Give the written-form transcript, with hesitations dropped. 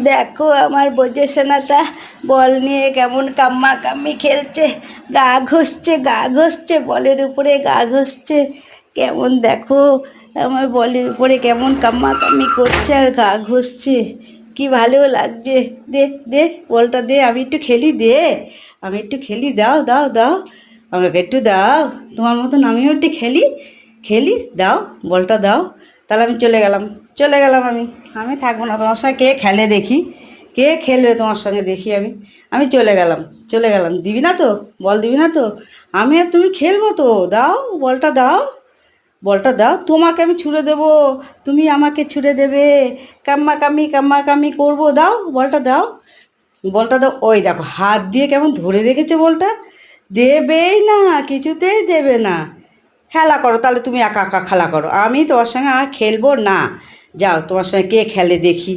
দেখো আমার বোঝেশোনাটা বল নিয়ে কেমন কাম্মি খেলছে, গা ঘষছে বলের উপরে গা ঘষছে। কেমন দেখো আমার বলের উপরে কেমন কাম্মি করছে আর গা ঘষছে, কি ভালো লাগছে। দে দে বলটা দে, আমি একটু খেলি, দে আমি একটু খেলি, দাও দাও দাও আমাকে একটু দাও, তোমার মতন আমিও একটু খেলি, খেলি, দাও বলটা দাও। তাহলে আমি চলে গেলাম আমি আমি থাকবো না তোমার সঙ্গে। কে খেলে দেখি, কে খেলবে তোমার সঙ্গে দেখি। আমি চলে গেলাম। দিবি না তো, বল দিবি না তো? আমি আর তুমি খেলবো তো, দাও বলটা দাও, বলটা দাও। তোমাকে আমি ছুঁড়ে দেবো, তুমি আমাকে ছুঁড়ে দেবে, কাম্মি করবো। দাও বলটা দাও, বলটা দাও। ওই দেখো হাত দিয়ে কেমন ধরে রেখেছে বলটা, দেবেই না, কিছুতেই দেবে না। খেলা করো তাহলে, তুমি একা একা খেলা করো, আমি তোমার সঙ্গে আর খেলবো না। যাও, তোমার সঙ্গে কে খেলে দেখি।